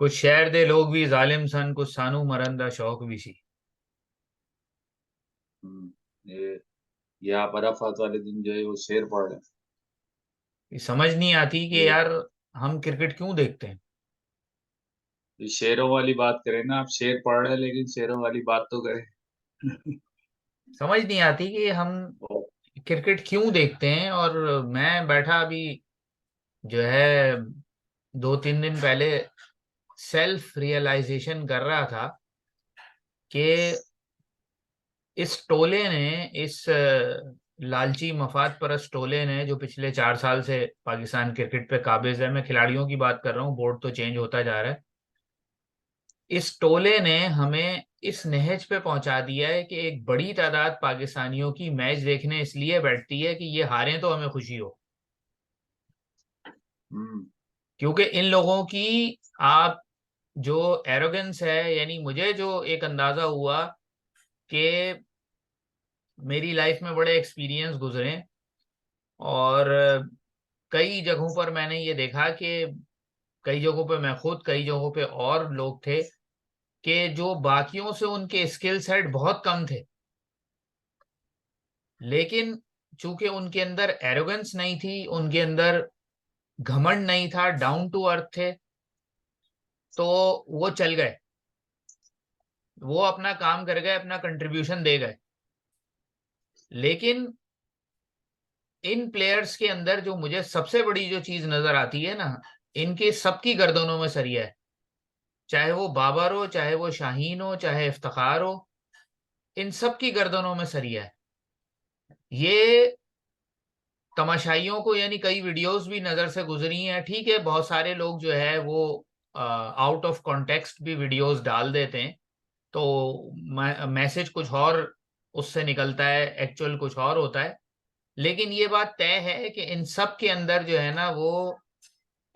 कुछ शहर दे लोग भी जालिम सन, कुछ सानू मरंदा शौक भी सी। ये आप अराफात वाले दिन जो है वो शेर पढ़ रहे हैं। ये समझ नहीं आती कि ये यार हम क्रिकेट क्यों देखते हैं। ये शेरों वाली बात करें ना, आप शेर पढ़ रहे हैं लेकिन शेरों वाली बात तो करें। समझ नहीं आती कि हम और क्रिकेट क्यों देखते हैं। और मैं बैठा अभी जो है 2-3 दिन पहले सेल्फ रियलाइजेशन कर रहा था कि इस टोले ने, इस लालची मफाद परस्त टोले ने जो पिछले 4 साल से पाकिस्तान क्रिकेट पे काबिज है, मैं खिलाड़ियों की बात कर रहा हूँ, बोर्ड तो चेंज होता जा रहा है। इस टोले ने हमें इस नहज पे पहुंचा दिया है कि एक बड़ी तादाद पाकिस्तानियों की मैच देखने इसलिए बैठती है कि ये हारें तो हमें खुशी हो। हम्म क्योंकि इन लोगों की आप जो एरोगेंस है, यानी मुझे जो एक अंदाजा हुआ कि मेरी लाइफ में बड़े एक्सपीरियंस गुजरे और कई जगहों पर मैंने ये देखा कि कई जगहों पे मैं खुद, कई जगहों पे और लोग थे कि जो बाकियों से उनके स्किल सेट बहुत कम थे, लेकिन चूंकि उनके अंदर एरोगेंस नहीं थी, उनके अंदर घमंड नहीं था, डाउन टू अर्थ थे, तो वो चल गए, वो अपना काम कर गए, अपना कंट्रीब्यूशन दे गए। लेकिन इन प्लेयर्स के अंदर जो मुझे सबसे बड़ी जो चीज नजर आती है ना, इनके सबकी गर्दनों में सरिया है। चाहे वो बाबर हो, चाहे वो शाहीन हो, चाहे इफ्तिखार हो, इन सब की गर्दनों में सरिया है। ये तमाशाइयों को, यानी कई वीडियोस भी नजर से गुजरी हैं, ठीक है, बहुत सारे लोग जो है वो आउट ऑफ कॉन्टेक्स्ट भी वीडियोस डाल देते हैं, तो मैसेज कुछ और उससे निकलता है, एक्चुअल कुछ और होता है। लेकिन ये बात तय है कि इन सब के अंदर जो है ना, वो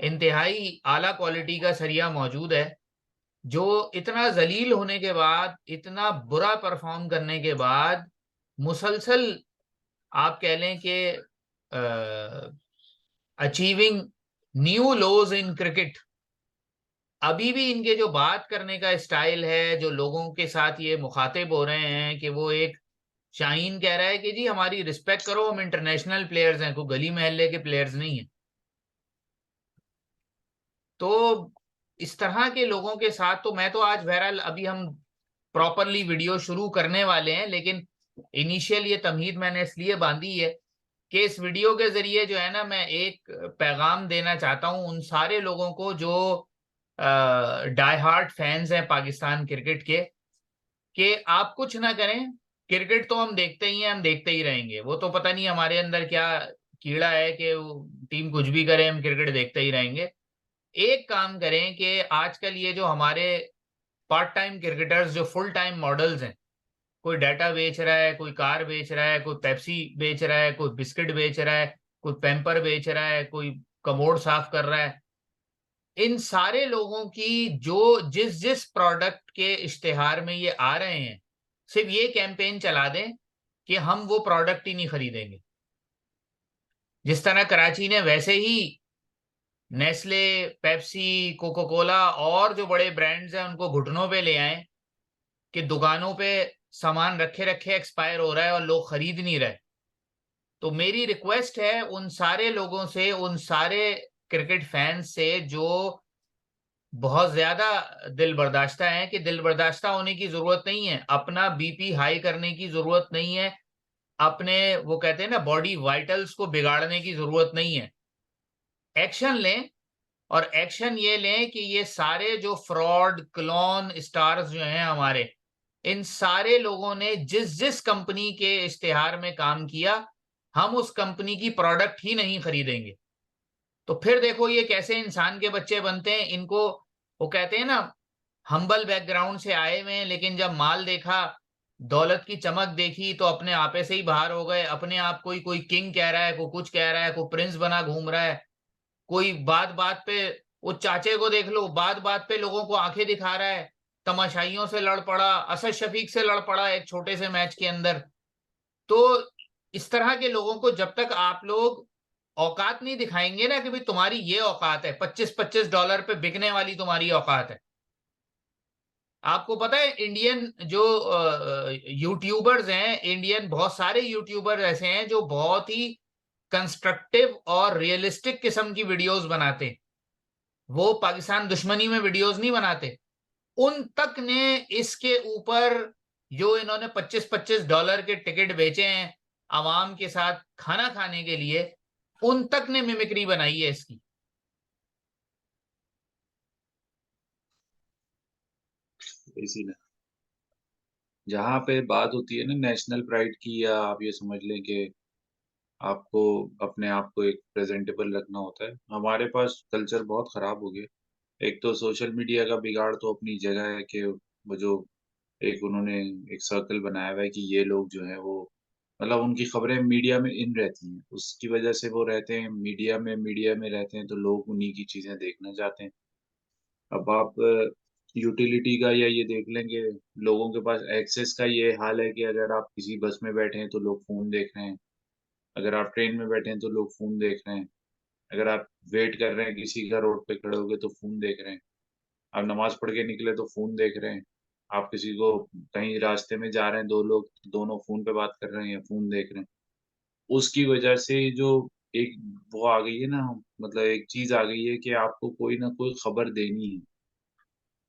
इंतहाई आला क्वालिटी का सरिया मौजूद है, जो इतना जलील होने के बाद, इतना बुरा परफॉर्म करने के बाद, मुसलसल आप कह लें कि achieving new lows in cricket, अभी भी इनके जो बात करने का स्टाइल है, जो लोगों के साथ ये मुखातिब हो रहे हैं, कि वो एक शाहीन कह रहा है कि जी हमारी रिस्पेक्ट करो, हम इंटरनेशनल प्लेयर्स हैं, कोई गली मोहल्ले के प्लेयर्स नहीं है। तो इस तरह के लोगों के साथ तो मैं तो आज बहरहाल, अभी हम प्रॉपरली वीडियो शुरू करने वाले हैं, लेकिन इनिशियल ये तमहीद मैंने इसलिए बांधी है कि इस वीडियो के जरिए जो है ना, मैं एक पैगाम देना चाहता हूं उन सारे लोगों को जो डाई हार्ट फैंस हैं पाकिस्तान क्रिकेट के, कि आप कुछ ना करें, क्रिकेट तो हम देखते ही हैं, हम देखते ही रहेंगे। वो तो पता नहीं हमारे अंदर क्या कीड़ा है कि टीम कुछ भी करे, हम क्रिकेट देखते ही रहेंगे। एक काम करें कि आजकल ये जो हमारे पार्ट टाइम क्रिकेटर्स, जो फुल टाइम मॉडल्स हैं, कोई डाटा बेच रहा है, कोई कार बेच रहा है, कोई पेप्सी बेच रहा है, कोई बिस्किट बेच रहा है, कोई पैम्पर बेच रहा है, कोई कमोड साफ कर रहा है, इन सारे लोगों की जो जिस जिस प्रोडक्ट के इश्तेहार में ये आ रहे हैं, सिर्फ ये कैंपेन चला दें कि हम वो प्रोडक्ट ही नहीं खरीदेंगे। जिस तरह कराची ने वैसे ही नेस्ले, पेप्सी, कोको कोला और जो बड़े ब्रांड्स हैं उनको घुटनों पे ले आए कि दुकानों पे सामान रखे रखे एक्सपायर हो रहा है और लोग खरीद नहीं रहे। तो मेरी रिक्वेस्ट है उन सारे लोगों से, उन सारे क्रिकेट फैंस से जो बहुत ज्यादा दिल बर्दाश्ता है, कि दिल बर्दाश्ता होने की जरूरत नहीं है, अपना बीपी हाई करने की जरूरत नहीं है, अपने वो कहते हैं ना बॉडी वाइटल्स को बिगाड़ने की जरूरत नहीं है। एक्शन लें, और एक्शन ये लें कि ये सारे जो फ्रॉड क्लोन स्टार्स जो हैं हमारे, इन सारे लोगों ने जिस जिस कंपनी के इश्तेहार में काम किया, हम उस कंपनी की प्रोडक्ट ही नहीं खरीदेंगे। तो फिर देखो ये कैसे इंसान के बच्चे बनते हैं इनको। वो कहते हैं ना, हम्बल बैकग्राउंड से आए हुए हैं, लेकिन जब माल देखा, दौलत की चमक देखी, तो अपने आपे से ही बाहर हो गए। अपने आप कोई कोई किंग कह रहा है, कोई कुछ कह रहा है, कोई प्रिंस बना घूम रहा है, कोई बात बात पे, वो चाचे को देख लो, बात बात पे लोगों को आंखें दिखा रहा है, तमाशाइयों से लड़ पड़ा, असद शफीक से लड़ पड़ा एक छोटे से मैच के अंदर। तो इस तरह के लोगों को जब तक आप लोग औकात नहीं दिखाएंगे ना कि भाई तुम्हारी ये औकात है, $25-25 पे बिकने वाली तुम्हारी औकात है। आपको पता है इंडियन जो यूट्यूबर्स हैं, इंडियन बहुत सारे यूट्यूबर ऐसे हैं जो बहुत ही कंस्ट्रक्टिव और रियलिस्टिक किस्म की वीडियोस बनाते हैं। वो पाकिस्तान दुश्मनी में वीडियोस नहीं बनाते। उन तक ने इसके ऊपर, जो इन्होंने $25-25 के टिकट बेचे हैं आवाम के साथ खाना खाने के लिए, उन तक ने मिमिक्री बनाई है इसकी। इसी में जहाँ पे बात होती है ना नेशनल प्राइड की, या आप ये समझ लें कि आपको अपने आप को एक प्रेजेंटेबल रखना होता है, हमारे पास कल्चर बहुत खराब हो गया। एक तो सोशल मीडिया का बिगाड़ तो अपनी जगह है कि वो जो एक उन्होंने एक सर्कल बनाया हुआ है कि ये लोग जो है वो मतलब उनकी खबरें मीडिया में इन रहती हैं, उसकी वजह से वो रहते हैं मीडिया में रहते हैं, तो लोग उन्हीं की चीजें देखना चाहते हैं। अब आप यूटिलिटी का या ये देख लेंगे, लोगों के पास एक्सेस का ये हाल है कि अगर आप किसी बस में बैठे हैं तो लोग फोन देख रहे हैं, अगर आप ट्रेन में बैठे हैं तो लोग फोन देख रहे हैं, अगर आप वेट कर रहे हैं किसी का रोड पे खड़े हो गए तो फोन देख रहे हैं, आप नमाज पढ़ के निकले तो फोन देख रहे हैं, आप किसी को कहीं रास्ते में जा रहे हैं, दो लोग दोनों फोन पे बात कर रहे हैं या फोन देख रहे हैं। उसकी वजह से जो एक वो आ गई है ना, मतलब एक चीज आ गई है कि आपको कोई ना कोई खबर देनी है।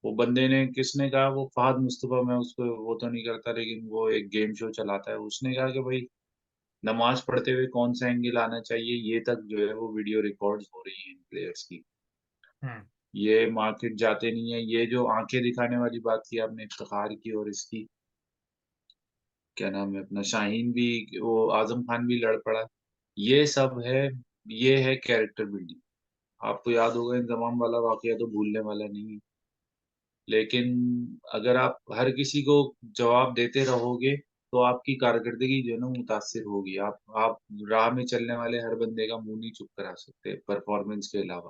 वो बंदे ने किसने कहा, वो फहद मुस्तफा, मैं उसको वो तो नहीं करता लेकिन वो एक गेम शो चलाता है, उसने कहा कि भाई नमाज पढ़ते हुए कौन सा एंगल आना चाहिए, ये तक जो है वो वीडियो रिकॉर्ड्स हो रही है प्लेयर्स की। हम्म। ये मार्केट जाते नहीं है, ये जो आंखें दिखाने वाली बात की आपने इफ्तिखार की, और इसकी क्या नाम है अपना शाहीन भी, वो आजम खान भी लड़ पड़ा, ये सब है। ये है कैरेक्टर बिल्डिंग। आपको याद होगा इंजमाम वाला वाकया तो भूलने वाला नहीं है, लेकिन अगर आप हर किसी को जवाब देते रहोगे तो आपकी कारकर्दगी जो है ना मुतासिर होगी। आप राह में चलने वाले हर बंदे का मुंह नहीं चुप करा सकते परफॉर्मेंस के अलावा।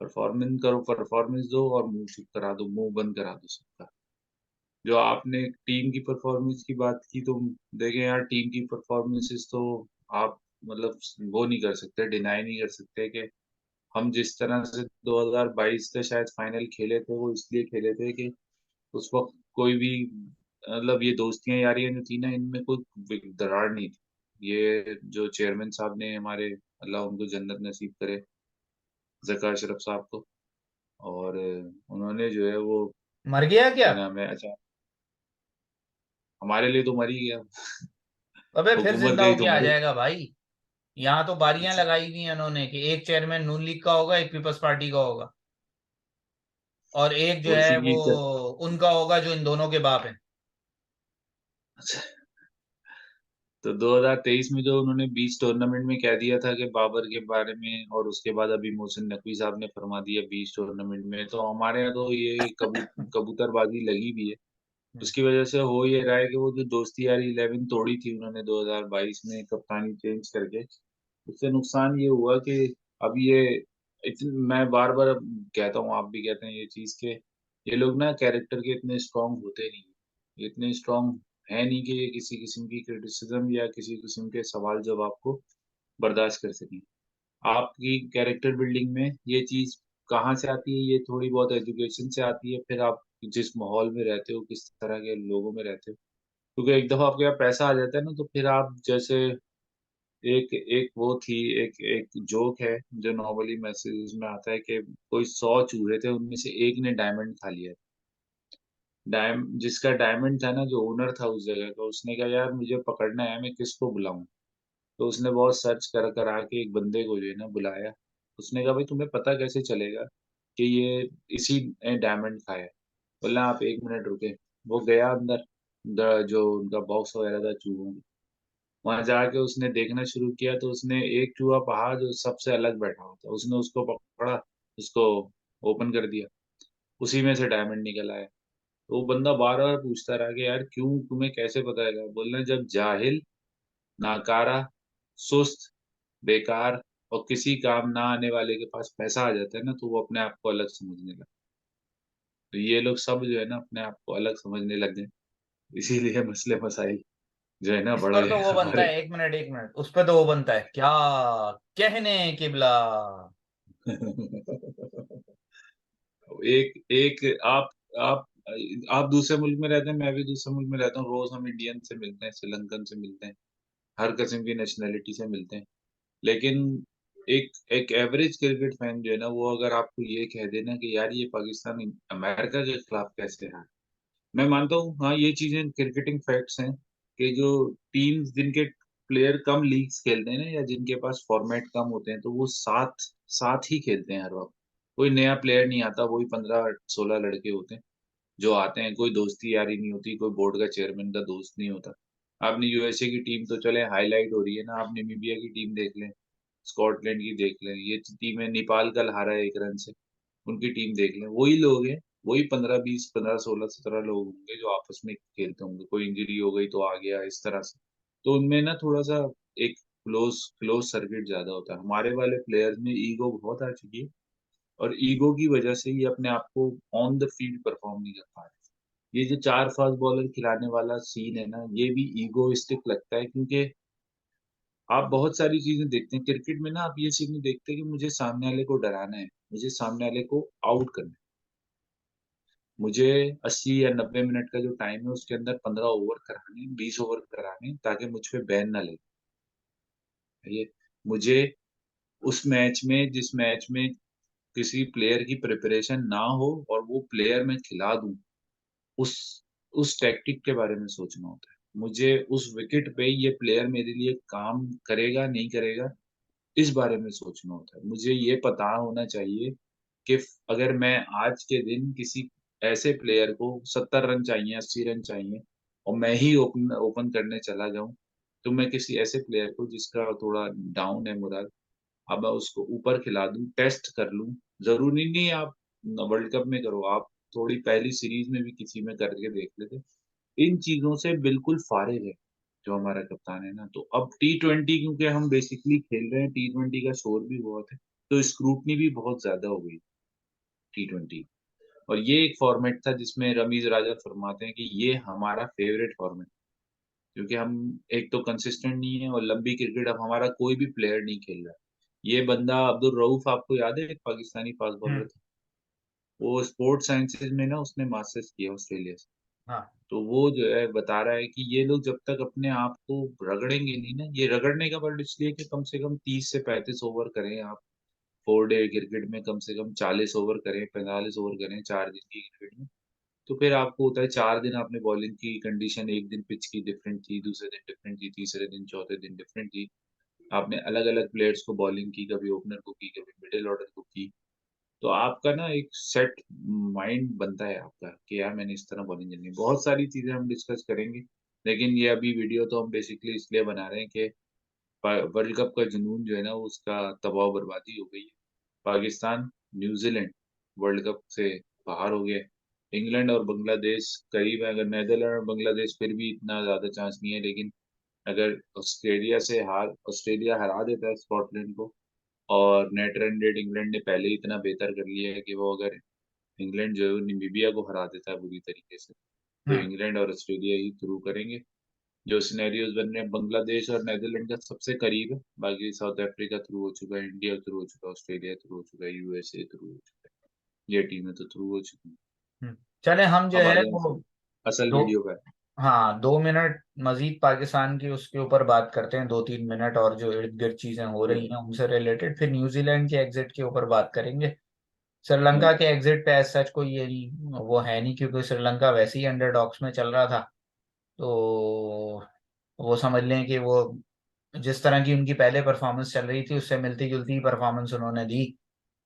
परफॉर्मेंस करो, परफॉर्मेंस दो, और मुंह चुप करा दो, मुंह बंद करा दो सबका। जो आपने टीम की परफॉर्मेंस की बात की, तो देखें यार, टीम की परफॉर्मेंसेस तो आप मतलब वो नहीं कर सकते, डिनाई नहीं कर सकते कि हम जिस तरह से 2022 से शायद फाइनल खेले थे, वो इसलिए खेले थे कि उस वक्त कोई भी मतलब ये दोस्तियां यारियां जो थी ना, इनमें कोई दरार नहीं थी। ये जो चेयरमैन साहब ने हमारे, अल्लाह उनको जन्नत नसीब करे, जका अशरफ साहब को, और उन्होंने जो है वो मर गया क्या? क्या नाम है, अच्छा, हमारे लिए तो मर ही गया। अबे फिर हुकूमत जिंदा गई होके तो आ मरे। जाएगा भाई। यहाँ तो बारियां लगाई हुई हैं उन्होंने कि एक चेयरमैन नून लीग का होगा, एक पीपल्स पार्टी का होगा, और एक जो है उसी वो की उनका होगा जो इन दोनों के बाप हैं। अच्छा, तो 2023 में जो उन्होंने बीच टूर्नामेंट में कह दिया था कि बाबर के बारे में, और उसके बाद अभी मोहसिन नकवी साहब ने फरमा दिया बीच टूर्नामेंट में, तो हमारे यहाँ तो ये कबूतरबाजी लगी भी है। उसकी वजह से हो ये रहा है कि वो जो दोस्ती यारी 11 तोड़ी थी उन्होंने 2022 में कप्तानी चेंज करके, उससे नुकसान ये हुआ कि अब ये मैं बार बार कहता हूँ, आप भी कहते हैं ये चीज के, ये लोग ना कैरेक्टर के इतने स्ट्रांग होते नहीं, ये इतने स्ट्रांग है नहीं कि ये किसी किस्म की क्रिटिसिज्म या किसी किस्म के सवाल जवाब को बर्दाश्त कर सकें। आपकी कैरेक्टर बिल्डिंग में ये चीज कहाँ से आती है, ये थोड़ी बहुत एजुकेशन से आती है, फिर आप जिस माहौल में रहते हो, किस तरह के लोगों में रहते हो। क्योंकि एक दफा आपके यहाँ पैसा आ जाता है ना, तो फिर आप जैसे एक एक वो थी, एक एक जोक है जो नॉर्मली मैसेज में आता है कि कोई 100 चूहे थे, उनमें से एक ने डायमंड खा लिया। जिसका डायमंड था ना, जो ओनर था उस जगह का, उसने कहा यार मुझे पकड़ना है, मैं किसको बुलाऊं। तो उसने बहुत सर्च कर कर आके एक बंदे को जो है ना बुलाया। उसने कहा भाई तुम्हें पता कैसे चलेगा कि ये इसी ने डायमंड खाया है। बोला आप एक मिनट रुके। वो गया अंदर, जो उनका बॉक्स वगैरह था चूहों का, वहां जाके उसने देखना शुरू किया, तो उसने एक चूहा पहा जो सबसे अलग बैठा हुआ था, उसने उसको पकड़ा, उसको ओपन कर दिया, उसी में से डायमंड निकल आया। तो वो बंदा बार बार पूछता रहा कि यार क्यों, तुम्हें कैसे पता है। बोलना जब जाहिल, नाकारा, सुस्त, बेकार और किसी काम ना आने वाले के पास पैसा आ जाता है ना, तो वो अपने आप को अलग समझने लगता है। तो ये लोग सब जो है ना अपने आप को अलग समझने लग गए, इसीलिए मसले मसाइल। जो है ना इस बड़ा पर तो वो बनता हमारे है, एक मिनट एक मिनट, उस पर तो वो बनता है, क्या कहने किबला। एक एक आप आप दूसरे मुल्क में रहते हैं, मैं भी दूसरे मुल्क में रहता हूँ, रोज हम इंडियन से मिलते हैं, श्रीलंकन से मिलते हैं, हर किस्म की नेशनैलिटी से मिलते हैं। लेकिन एक एक एवरेज क्रिकेट फैन जो है ना, वो अगर आपको ये कह देना कि यार ये पाकिस्तान अमेरिका के खिलाफ कैसे हारा, मैं मानता हूँ हाँ, ये चीजें क्रिकेटिंग फैक्ट्स हैं कि जो टीम्स जिनके प्लेयर कम लीग्स खेलते हैं ना, या जिनके पास फॉर्मेट कम होते हैं, तो वो साथ साथ ही खेलते हैं हर वक्त। कोई नया प्लेयर नहीं आता, वही 15-16 लड़के होते हैं जो आते हैं। कोई दोस्ती यारी नहीं होती, कोई बोर्ड का चेयरमैन का दोस्त नहीं होता। आपने यूएसए की टीम तो चले हाईलाइट हो रही है ना, आप नामीबिया की टीम देख लें, स्कॉटलैंड की देख लें, ये टीम है, नेपाल कल हारा है 1 रन से, उनकी टीम देख लें, वही लोग हैं, वही 15-20, 15-16-17 लोग होंगे जो आपस में खेलते होंगे। कोई इंजरी हो गई तो आ गया इस तरह से। तो उनमें ना थोड़ा सा एक क्लोज क्लोज सर्किट ज्यादा होता है। हमारे वाले प्लेयर्स में ईगो बहुत आ चुकी है, और ईगो की वजह से ये अपने आप को ऑन द फील्ड परफॉर्म नहीं कर पा रहे। ये जो 4 फास्ट बॉलर खिलाने वाला सीन है ना, ये भी ईगोइस्टिक लगता है, क्योंकि आप बहुत सारी चीजें देखते हैं क्रिकेट में ना, आप ये चीज नहीं देखते कि मुझे सामने वाले को डराना है, मुझे सामने वाले को आउट करना है, मुझे 80 या 90 मिनट का जो टाइम है उसके अंदर 15 ओवर कराने, 20 ओवर कराने, ताकि मुझ पे बैन ना लगे। ये मुझे उस मैच में, जिस मैच में किसी प्लेयर की प्रिपरेशन ना हो और वो प्लेयर मैं खिला दूं, उस उस टैक्टिक के बारे में सोचना होता है। मुझे उस विकेट पे ये प्लेयर मेरे लिए काम करेगा नहीं करेगा, इस बारे में सोचना होता है। मुझे ये पता होना चाहिए कि अगर मैं आज के दिन किसी ऐसे प्लेयर को 70 रन चाहिए, 80 रन चाहिए, और मैं ही ओपन ओपन करने चला जाऊं, तो मैं किसी ऐसे प्लेयर को जिसका थोड़ा डाउन है मोरल, अब मैं उसको ऊपर खिला दूं, टेस्ट कर लूं। जरूरी नहीं आप वर्ल्ड कप में करो, आप थोड़ी पहली सीरीज में भी किसी में करके देख लेते। इन चीजों से बिल्कुल फारिग है जो हमारा कप्तान है ना। तो अब T20 क्योंकि हम बेसिकली खेल रहे हैं, T20 का शोर भी बहुत है, तो स्क्रूटनी भी बहुत ज्यादा हो गई T20। और ये एक फॉर्मेट था जिसमें रमीज राजा फरमाते हैं कि ये हमारा फेवरेट फॉर्मेट, क्योंकि हम एक तो कंसिस्टेंट नहीं है, और लंबी क्रिकेट अब हमारा कोई भी प्लेयर नहीं खेल रहा है। ये बंदा अब्दुल रऊफ, आपको याद है, एक पाकिस्तानी फास्ट बॉलर हम्म। था, वो स्पोर्ट्स साइंसेज में ना उसने मास्टर्स किया ऑस्ट्रेलिया से। हाँ। तो वो जो है बता रहा है कि ये लोग जब तक अपने आप को रगड़ेंगे नहीं ना, ये रगड़ने का वर्ड इसलिए कि कम से कम 30 से 35 ओवर करें आप, 4 डे क्रिकेट में कम से कम 40 ओवर करें, 45 ओवर करें 4 दिन की क्रिकेट में। तो फिर आपको होता है 4 दिन आपने बॉलिंग की कंडीशन, एक दिन पिच की डिफरेंट थी, दूसरे दिन डिफरेंट थी, तीसरे दिन चौथे दिन डिफरेंट थी, आपने अलग अलग प्लेयर्स को बॉलिंग की, कभी ओपनर को की, कभी मिडिल ऑर्डर को की। तो आपका ना एक सेट माइंड बनता है आपका कि यार मैंने इस तरह बॉलिंग करनी है। बहुत सारी चीजें हम डिस्कस करेंगे, लेकिन ये अभी वीडियो तो हम बेसिकली इसलिए बना रहे हैं कि वर्ल्ड कप का जुनून जो है ना, वो उसका तबाह बर्बादी हो गई है। पाकिस्तान, न्यूजीलैंड वर्ल्ड कप से बाहर हो गया है। इंग्लैंड और बांग्लादेश करीब है, अगर नेदरलैंड और बांग्लादेश फिर भी इतना ज्यादा चांस नहीं है, लेकिन अगर ऑस्ट्रेलिया हरा देता है स्कॉटलैंड को, और नेट रन रेट इंग्लैंड ने पहले ही इतना बेहतर कर लिया है कि वो अगर इंग्लैंड जो है नामीबिया को हरा देता है बुरी तरीके से, तो हम्म। इंग्लैंड और ऑस्ट्रेलिया ही थ्रू करेंगे। जो सिनेरियोज बन रहे हैं, बांग्लादेश और नेदरलैंड का सबसे करीब है, बाकी साउथ अफ्रीका थ्रू हो चुका है, इंडिया थ्रू हो चुका है, ऑस्ट्रेलिया थ्रू हो चुका है, यूएसए थ्रू हो चुका है, ये टीमें तो थ्रू हो चुकी हैं। चले हम जो अब आ है जाए वो असल दो, वीडियो पर। हाँ 2 मिनट मजीद पाकिस्तान की उसके ऊपर बात करते हैं, 2-3 मिनट, और जो इर्द गिर्द चीजें हो रही हैं उनसे रिलेटेड, फिर न्यूजीलैंड के एग्जिट के ऊपर बात करेंगे। श्रीलंका के एग्जिट पे एज सच कोई ये नहीं, वो है नहीं, क्योंकि श्रीलंका वैसे ही अंडरडॉग्स में चल रहा था। तो वो समझ लें कि वो जिस तरह की उनकी पहले परफॉर्मेंस चल रही थी उससे मिलती जुलती परफॉर्मेंस उन्होंने दी,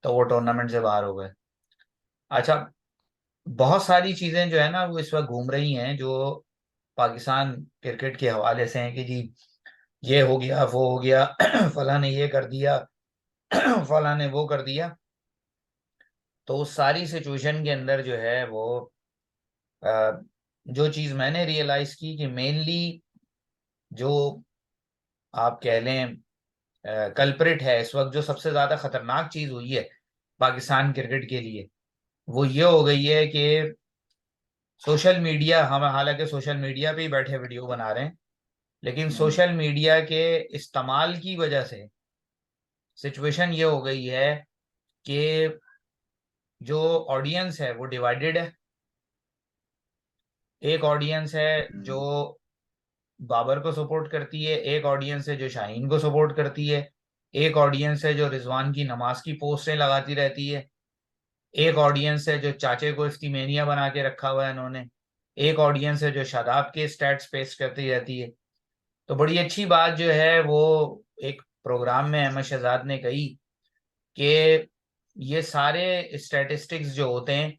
तो वो टूर्नामेंट से बाहर हो गए। अच्छा, बहुत सारी चीजें जो है ना वो इस वक्त घूम रही हैं जो पाकिस्तान क्रिकेट के हवाले से हैं कि जी ये हो गया, वो हो गया, फला ने ये कर दिया, फला ने वो कर दिया। तो उस सारी सिचुएशन के अंदर जो है वो अ, जो चीज मैंने रियलाइज की कि मेनली जो आप कह लें कल्प्रिट है इस वक्त, जो सबसे ज्यादा खतरनाक चीज हुई है पाकिस्तान क्रिकेट के लिए, वो ये हो गई है कि सोशल मीडिया, हम हालांकि सोशल मीडिया पे ही बैठे वीडियो बना रहे हैं, लेकिन सोशल मीडिया के इस्तेमाल की वजह से सिचुएशन ये हो गई है कि जो ऑडियंस है वो डिवाइडेड है। एक ऑडियंस है जो बाबर को सपोर्ट करती है, एक ऑडियंस है जो शाहीन को सपोर्ट करती है, एक ऑडियंस है जो रिजवान की नमाज की पोस्टें लगाती रहती है, एक ऑडियंस है जो चाचे को इफ्तिमेनिया बना के रखा हुआ है इन्होंने, एक ऑडियंस है जो शादाब के स्टैट्स पेश करती रहती है। तो बड़ी अच्छी बात जो है वो एक प्रोग्राम में अहमद शहजाद ने कही कि ये सारे स्टैटिस्टिक्स जो होते हैं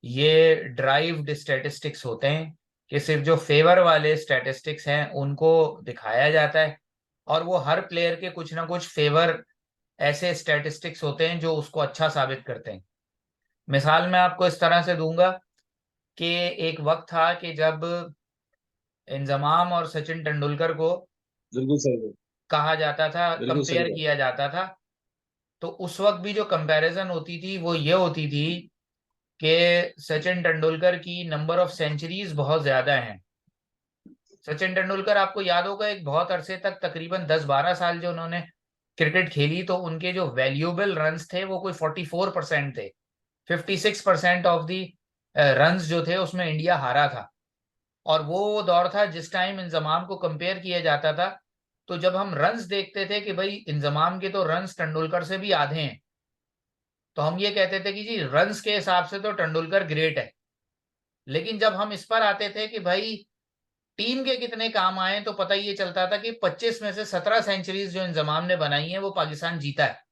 ये ड्राइव्ड स्टैटिस्टिक्स होते हैं, कि सिर्फ जो फेवर वाले स्टैटिस्टिक्स हैं उनको दिखाया जाता है, और वो हर प्लेयर के कुछ ना कुछ फेवर ऐसे स्टैटिस्टिक्स होते हैं जो उसको अच्छा साबित करते हैं। मिसाल मैं आपको इस तरह से दूंगा कि एक वक्त था कि जब इंजमाम और सचिन तेंदुलकर को बिल्कुल सही है। कहा जाता था, बिल्कुल सही कंपेयर बात। किया जाता था, तो उस वक्त भी जो कंपैरिजन होती थी वो ये होती थी कि सचिन तेंदुलकर की नंबर ऑफ सेंचुरीज बहुत ज्यादा हैं। सचिन तेंदुलकर आपको याद होगा एक बहुत अरसे तक तकरीबन 10-12 साल जो उन्होंने क्रिकेट खेली, तो उनके जो वैल्यूएबल रन्स थे वो कोई 44% थे। 56% ऑफ दी रन्स जो थे उसमें इंडिया हारा था। और वो दौर था जिस टाइम इंजमाम को कंपेयर किया जाता था, तो जब हम रन्स देखते थे कि भाई इंजमाम के तो रन्स तेंदुलकर से भी आधे हैं, तो हम ये कहते थे कि जी रन्स के हिसाब से तो तेंदुलकर ग्रेट है। लेकिन जब हम इस पर आते थे कि भाई टीम के कितने काम आए, तो पता ये चलता था कि 25 में से 17 सेंचुरीज जो इंजमाम ने बनाई है वो पाकिस्तान जीता है।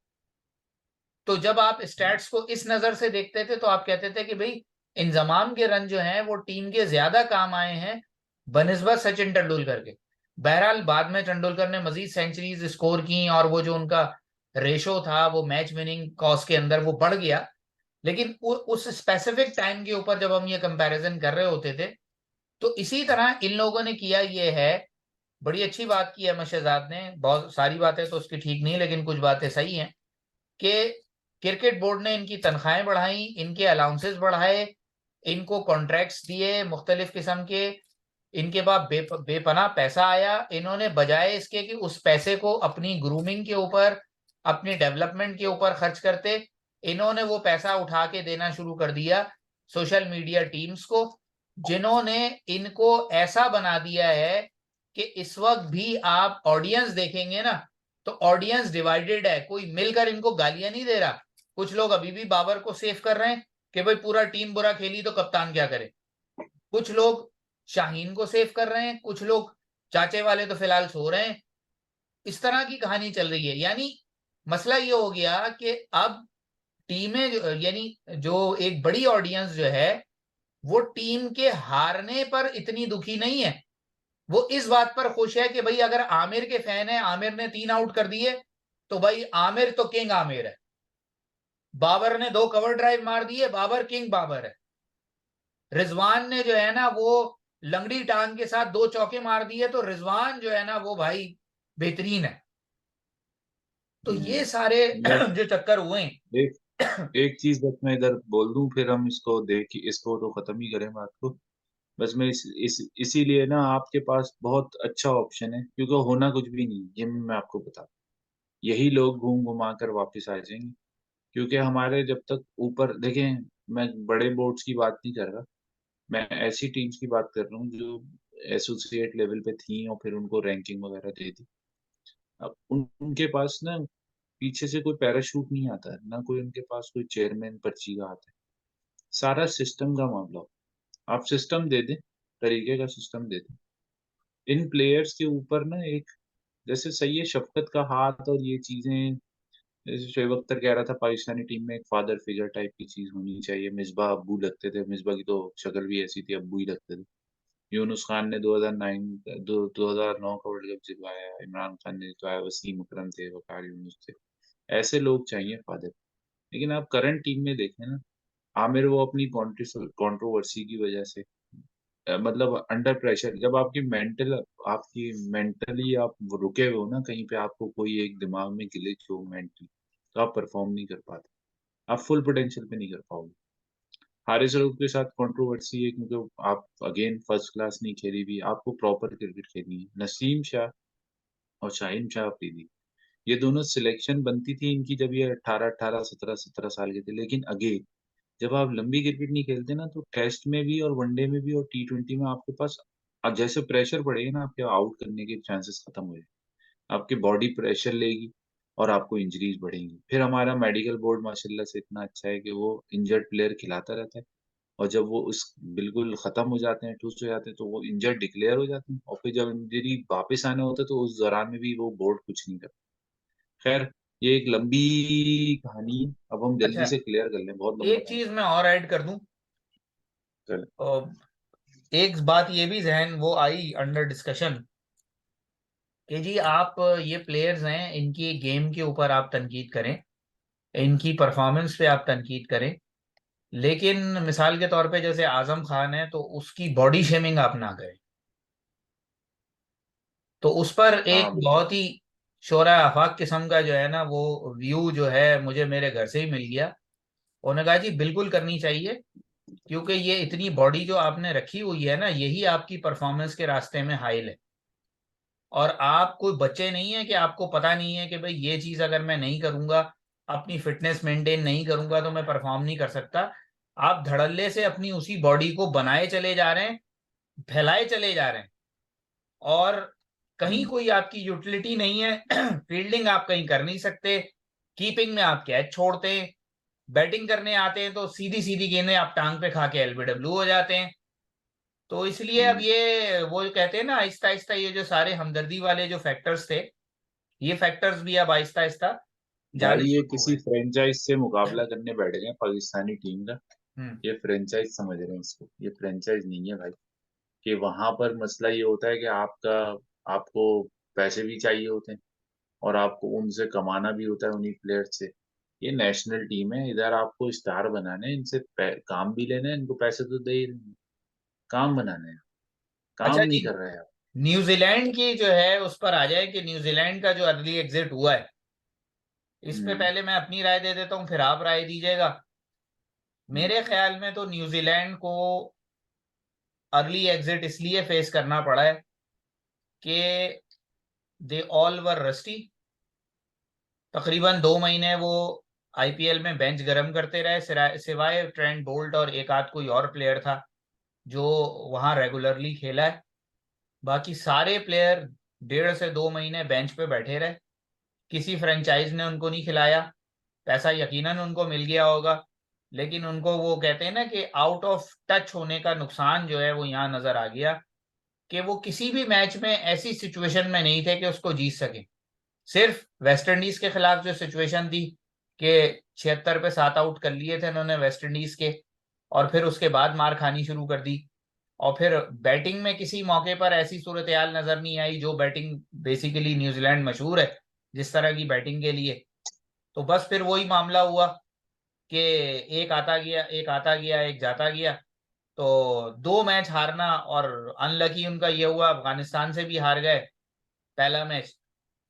तो जब आप स्टैट्स को इस नजर से देखते थे तो आप कहते थे कि भाई इंजमाम के रन जो हैं वो टीम के ज्यादा काम आए हैं बनिस्बत सचिन तेंदुलकर के। बहरहाल बाद में तेंदुलकर ने मजीद सेंचुरीज स्कोर की और वो जो उनका रेशो था वो मैच विनिंग कॉस के अंदर वो बढ़ गया। लेकिन उस स्पेसिफिक टाइम के ऊपर जब हम ये कंपैरिजन कर रहे होते थे, तो इसी तरह इन लोगों ने किया ये है। बड़ी अच्छी बात की है अहमद शहजाद ने, बहुत सारी बातें तो उसकी ठीक नहीं लेकिन कुछ बातें सही हैं कि क्रिकेट बोर्ड ने इनकी तनख्वाहें बढ़ाई, इनके अलाउंसेस बढ़ाए, इनको कॉन्ट्रैक्ट्स दिए मुख्तलिफ किस्म के, इनके पास बेपनाह पैसा आया। इन्होंने बजाय इसके कि उस पैसे को अपनी ग्रूमिंग के ऊपर, अपनी डेवलपमेंट के ऊपर खर्च करते, इन्होंने वो पैसा उठा के देना शुरू कर दिया सोशल मीडिया टीम्स को, जिन्होंने इनको ऐसा बना दिया है कि इस वक्त भी आप ऑडियंस देखेंगे ना तो ऑडियंस डिवाइडेड है, कोई मिलकर इनको गालियां नहीं दे रहा। कुछ लोग अभी भी बाबर को सेफ कर रहे हैं कि भाई पूरा टीम बुरा खेली तो कप्तान क्या करे, कुछ लोग शाहीन को सेव कर रहे हैं, कुछ लोग चाचे वाले तो फिलहाल सो रहे हैं। इस तरह की कहानी चल रही है। यानी मसला ये हो गया कि अब टीमें यानी जो एक बड़ी ऑडियंस जो है वो टीम के हारने पर इतनी दुखी नहीं है, वो इस बात पर खुश है कि भाई अगर आमिर के फैन है, आमिर ने 3 आउट कर दिए तो भाई आमिर तो किंग आमिर है, बाबर ने 2 कवर ड्राइव मार दिए, बाबर किंग बाबर है, रिजवान ने जो है ना वो लंगड़ी टांग के साथ 2 चौके मार दिए तो रिजवान जो है ना वो भाई बेहतरीन है। तो ये सारे बस जो चक्कर हुए हैं। एक एक चीज बस मैं इधर बोल दूं, फिर हम इसको तो खत्म ही करें बात को। बस मैं इसीलिए ना आपके पास बहुत अच्छा ऑप्शन है, क्योंकि होना कुछ भी नहीं, ये मैं आपको बता, यही लोग घूम घुमा कर वापस आ जाएंगे। क्योंकि हमारे जब तक ऊपर देखें, मैं बड़े बोर्ड्स की बात नहीं कर रहा, मैं ऐसी टीम्स की बात कर रहा हूँ जो एसोसिएट लेवल पे थी और फिर उनको रैंकिंग वगैरह दे दी। अब उनके पास ना पीछे से कोई पैराशूट नहीं आता है, ना कोई उनके पास कोई चेयरमैन पर्ची का आता है। सारा सिस्टम का मामला हो। आप सिस्टम दे दें, तरीके का सिस्टम दे दें, इन प्लेयर्स के ऊपर ना एक, जैसे सही है शफकत का हाथ और ये चीजें, जैसे शोएब अख्तर कह रहा था पाकिस्तानी टीम में एक फादर फिगर टाइप की चीज होनी चाहिए, मिसबा अब्बू लगते थे, मिसबा की तो शक्ल भी ऐसी थी, अब्बू ही लगते थे। यूनुस खान ने 2009 का वर्ल्ड कप जितवाया, इमरान खान ने जितवाया, वसीम अकरम थे, वकार यूनुस थे, ऐसे लोग चाहिए फादर। लेकिन आप करंट टीम में देखें ना, आमिर वो अपनी कंट्रोवर्सी की वजह से मतलब अंडर प्रेशर, जब आपकी मेंटली आप रुके हुए हो ना कहीं पे, आपको कोई एक दिमाग में ग्लिच हो मेंटली, तो आप परफॉर्म नहीं कर पाते, आप फुल पोटेंशियल पे नहीं कर पाओगे। हारिस रऊफ के साथ कंट्रोवर्सी है क्योंकि आप अगेन फर्स्ट क्लास नहीं खेली भी, आपको प्रॉपर क्रिकेट खेलनी है। नसीम शाह और शाहिन शाह अफरीदी, ये दोनों सिलेक्शन बनती थी इनकी जब ये 18 18 17 17 साल के थे, लेकिन अगेन जब आप लंबी क्रिकेट नहीं खेलते ना, तो टेस्ट में भी और वनडे में भी और T20 में आपके पास जैसे प्रेशर बढ़ेगा ना, आपके आउट करने के चांसेस खत्म हो जाएंगे। आपकी बॉडी प्रेशर लेगी और आपको इंजरीज बढ़ेंगी। फिर हमारा मेडिकल बोर्ड माशाल्लाह से इतना अच्छा है कि वो इंजर्ड प्लेयर खिलाता रहता है, और जब वो उस बिल्कुल खत्म हो जाते हैं, ठुस हो जाते हैं, तो वो इंजर्ड डिक्लेयर हो जाते हैं, और फिर जब इंजरी वापस आने होता है तो उस दौरान में भी वो बोर्ड कुछ नहीं करता। खैर, ये एक लंबी कहानी है, अब हम जल्दी अच्छा, से क्लियर कर लें, बहुत लंबा एक टाइम। चीज मैं और ऐड कर दूं। चल। एक बात ये भी जहन वो आई अंडर डिस्कशन कि जी आप ये प्लेयर्स हैं, इनकी गेम के ऊपर आप तनकीद करें, इनकी परफॉर्मेंस पे आप तनकीद करें, लेकिन मिसाल के तौर पे जैसे आजम खान है तो उसकी बॉडी शेमिंग आप ना करें। तो उस पर एक हाँ बिल्कुल। बहुत ही शोरा आफाक किस्म का जो है ना वो व्यू जो है मुझे मेरे घर से ही मिल गया। उन्होंने कहा जी बिल्कुल करनी चाहिए, क्योंकि ये इतनी बॉडी जो आपने रखी हुई है ना, यही आपकी परफॉर्मेंस के रास्ते में हाइल है। और आप कोई बच्चे नहीं है कि आपको पता नहीं है कि भाई ये चीज अगर मैं नहीं करूंगा, अपनी फिटनेस मेंटेन नहीं करूंगा तो मैं परफॉर्म नहीं कर सकता। आप धड़ल्ले से अपनी उसी बॉडी को बनाए चले जा रहे हैं, फैलाए चले जा रहे हैं, और कहीं हम्म, कोई आपकी यूटिलिटी नहीं है। फील्डिंग आप कहीं कर नहीं सकते, कीपिंग में आप कैच छोड़ते हैं, बैटिंग करने आते हैं तो सीधी सीधी गेंदें आप टांग पे खा के एलबीडब्ल्यू हो जाते हैं। तो इसलिए अब हम्म। ये वो जो कहते हैं ना, आहिस्ता आहिस्ता ये जो सारे हमदर्दी वाले जो फैक्टर्स थे, ये फैक्टर्स भी अब आहिस्ता आहिस्ता भाई जाने ये शुरू हो किसी गए। फ्रेंचाइज से मुकाबला करने बैठ गए हैं पाकिस्तानी टीम का। हम्म। ये फ्रेंचाइज समझ रहे हैं इसको, ये फ्रेंचाइज नहीं है भाई। कि वहां पर मसला ये होता है कि आपको पैसे भी चाहिए होते हैं, और आपको उनसे कमाना भी होता है, उन्हीं प्लेयर से। ये नेशनल टीम है, इधर आपको स्टार बनाना है, इनसे काम भी लेना है, इनको पैसे तो दे ही रहे हैं। काम बनाना है, अच्छा काम नहीं जी, कर रहे हैं आप। न्यूजीलैंड की जो है उस पर आ जाए कि न्यूजीलैंड का जो अर्ली एग्जिट हुआ है, इस पे हम्म, पहले मैं अपनी राय दे देता हूँ, फिर आप राय दीजिएगा। हम्म। मेरे ख्याल में तो न्यूजीलैंड को अर्ली एग्जिट इसलिए फेस करना पड़ा है कि दे ऑल वर रस्टी। तकरीबन 2 महीने वो आईपीएल में बेंच गरम करते रहे, सिवाय ट्रेंट बोल्ट और एक आध कोई और प्लेयर था जो वहां रेगुलरली खेला है। बाकी सारे प्लेयर 1.5 से 2 महीने बेंच पे बैठे रहे। किसी फ्रेंचाइज ने उनको नहीं खिलाया। पैसा यकीनन उनको मिल गया होगा, लेकिन उनको वो कहते हैं ना कि आउट ऑफ टच होने का नुकसान जो है वो यहाँ नजर आ गया, कि वो किसी भी मैच में ऐसी सिचुएशन में नहीं थे कि उसको जीत सके। सिर्फ वेस्ट इंडीज के खिलाफ जो सिचुएशन थी कि 76 पे 7 आउट कर लिए थे उन्होंने वेस्ट इंडीज के, और फिर उसके बाद मार खानी शुरू कर दी। और फिर बैटिंग में किसी मौके पर ऐसी सूरत हाल नजर नहीं आई, जो बैटिंग बेसिकली न्यूजीलैंड मशहूर है जिस तरह की बैटिंग के लिए। तो बस फिर वही मामला हुआ कि एक आता गया एक जाता गया। तो 2 मैच हारना, और अनलकी उनका ये हुआ अफगानिस्तान से भी हार गए पहला मैच,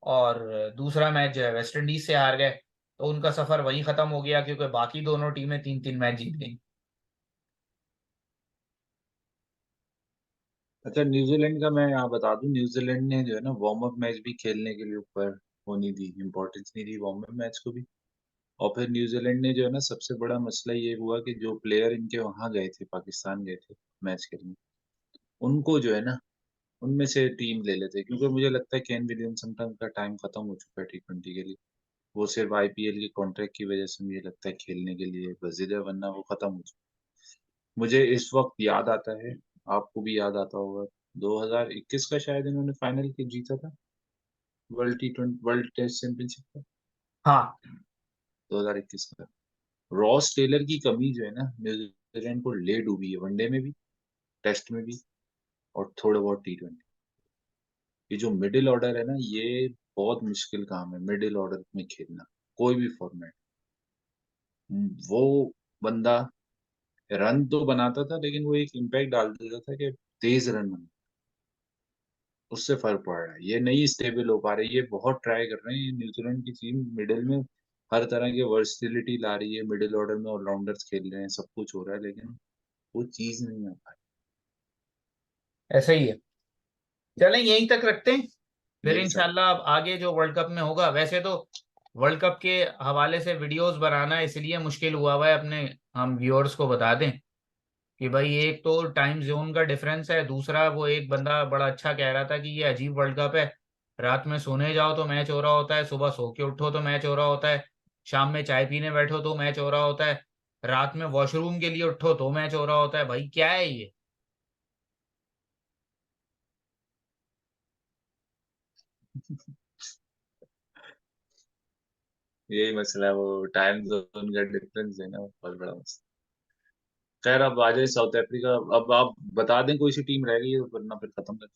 और दूसरा मैच जो है वेस्ट इंडीज से हार गए। तो उनका सफर वहीं खत्म हो गया, क्योंकि बाकी दोनों टीमें 3 3 मैच जीत गई। अच्छा, न्यूजीलैंड का मैं यहाँ बता दूं, न्यूजीलैंड ने जो है ना वार्म अप मैच भी खेलने के लिए ऊपर वो नहीं दी, इम्पोर्टेंस नहीं दी वार्म अप मैच को भी। और फिर न्यूजीलैंड ने जो है ना, सबसे बड़ा मसला ये हुआ कि जो प्लेयर इनके वहां गए थे, पाकिस्तान गए थे मैच खेलने, उनको जो है ना, उनमें से टीम ले लेते, क्योंकि मुझे लगता है केन विलियमसन का टाइम खत्म हो चुका है T20 के लिए। वो सिर्फ आईपीएल के कॉन्ट्रैक्ट की वजह से मुझे लगता है खेलने के लिए वजीर है, वरना वो खत्म हो चुका है। मुझे इस वक्त याद आता है, आपको भी याद आता होगा, 2021 का शायद इन्होंने फाइनल जीता था, वर्ल्ड टेस्ट चैंपियनशिप का, हाँ। 2021 का। रॉस टेलर की कमी जो है ना, न्यूजीलैंड को ले डूबी है, वनडे में भी, टेस्ट में भी, और थोड़ा बहुत T20। ये जो मिडिल ऑर्डर है ना, ये बहुत मुश्किल काम है मिडिल ऑर्डर में खेलना, कोई भी फॉर्मेट। वो बंदा रन तो बनाता था, लेकिन वो एक इम्पैक्ट डाल देता था कि तेज रन बना, उससे फर्क पड़ रहा है। ये नहीं स्टेबल हो पा रही, ये बहुत ट्राई कर रहे हैं न्यूजीलैंड की टीम मिडिल में, हर तरह की वर्सटिलिटी ला रही है, मिडिल ऑर्डर में ऑलराउंडर्स खेल रहे हैं, सब कुछ हो रहा है, लेकिन वो चीज़ नहीं आ पा ऐसा ही है। चलें यहीं तक रखते हैं, रही। फिर यही सब है। इंशाल्लाह अब आगे जो वर्ल्ड कप में होगा, वैसे तो वर्ल्ड कप के हवाले से वीडियोस बनाना इसलिए मुश्किल हुआ है अपने, हम व्यूअर्स को बता दें कि भाई एक तो टाइम जोन का डिफरेंस है, दूसरा वो एक बंदा बड़ा अच्छा कह रहा था कि ये अजीब वर्ल्ड कप है, रात में सोने जाओ तो मैच हो रहा होता है, सुबह सो के उठो तो मैच हो रहा होता है, शाम में चाय पीने बैठो तो मैच हो रहा होता है, रात में वॉशरूम के लिए उठो तो मैच हो रहा होता है। भाई क्या है ये? यही मसला है, वो टाइम जोन का डिफरेंस है ना, वो बहुत बड़ा मसला। खैर अब आ जाए साउथ अफ्रीका, अब आप बता दें कोई सी टीम रह गई है, वरना फिर खत्म कर।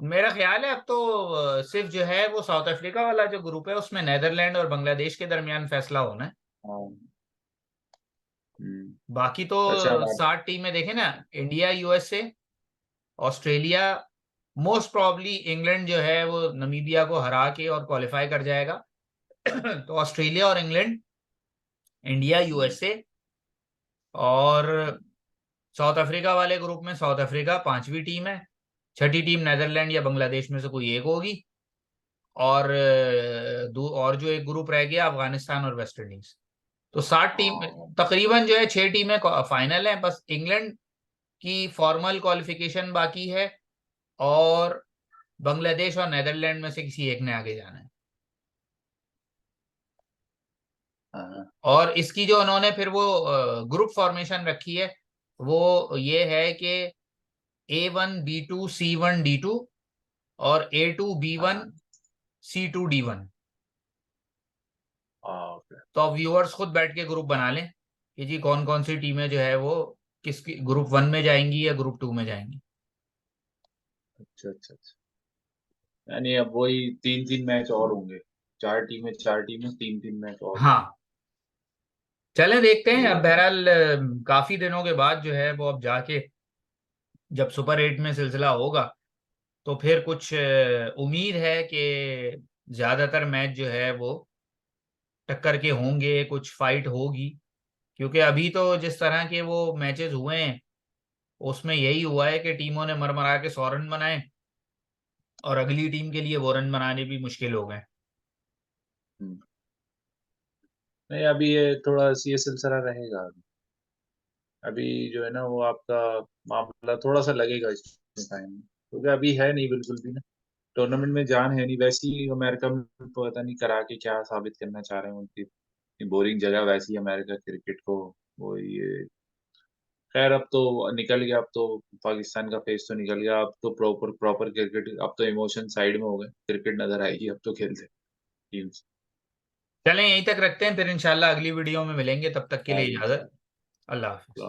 मेरा ख्याल है अब तो सिर्फ जो है वो साउथ अफ्रीका वाला जो ग्रुप है उसमें नेदरलैंड और बांग्लादेश के दरमियान फैसला होना है। हाँ। हम्म। बाकी तो अच्छा हमारे। 7 टीमें देखें ना, India, USA, Australia, most probably England जो है वो नमीबिया को हरा के और क्वालिफाई कर जाएगा। तो ऑस्ट्रेलिया और इंग्लैंड, इंडिया, हम्म। यूएसए, और साउथ अफ्रीका वाले ग्रुप में साउथ अफ्रीका 5वीं टीम है, छठी टीम नेदरलैंड या बांग्लादेश में से कोई एक होगी, और और जो एक ग्रुप रह गया अफगानिस्तान और वेस्ट इंडीज। तो 7 टीम, हाँ। तकरीबन जो है 6 टीमें फाइनल है, बस इंग्लैंड की फॉर्मल क्वालिफिकेशन बाकी है, और बांग्लादेश और नेदरलैंड में से किसी एक ने आगे जाना है। हाँ। और इसकी जो उन्होंने फिर वो ग्रुप फॉर्मेशन रखी है, वो ये है कि A1 B2 C1 D2 और A2 B1 हाँ। C2 D1। हाँ, ओके। तो अब व्यूअर्स खुद बैठ के ग्रुप बना लें कि जी कौन कौन सी टीमें जो है वो किसकी ग्रुप 1 में जाएंगी या ग्रुप 2 में जाएंगी। अच्छा अच्छा अच्छा। यानी अब वही तीन तीन मैच और होंगे, चार टीमें, तीन तीन मैच और होंगे। हाँ, चलें देखते हैं। ये अब है। बहरहाल काफी दिनों के बाद जो है वो अब जाके जब सुपर 8 में सिलसिला होगा तो फिर कुछ उम्मीद है कि ज्यादातर मैच जो है वो टक्कर के होंगे, कुछ फाइट होगी, क्योंकि अभी तो जिस तरह के वो मैचेस हुए हैं उसमें यही हुआ है कि टीमों ने मरमरा के 100 रन बनाए और अगली टीम के लिए वो रन बनाने भी मुश्किल हो गए। हम्म। नहीं, अभी ये थोड़ा ये सिलसिला रहेगा। अभी जो है ना वो आपका मामला थोड़ा सा लगेगा इसमें टाइम, क्योंकि अभी है नहीं बिल्कुल भी ना, टूर्नामेंट में जान है नहीं, वैसे ही अमेरिका में पता नहीं करा के क्या साबित करना चाह रहे हैं उनकी बोरिंग जगह, वैसे ही अमेरिका क्रिकेट को। वो ये खैर अब तो निकल गया, अब तो पाकिस्तान का फेस तो निकल गया, अब तो प्रॉपर प्रॉपर क्रिकेट, अब तो इमोशन साइड में हो गए, क्रिकेट नजर आएगी, अब तो खेलते टीम्स। चलें यहीं तक रखते हैं, फिर इंशाल्लाह अगली वीडियो में मिलेंगे, तब तक के लिए हाँ, इजाजत। अल्लाह हाफिज।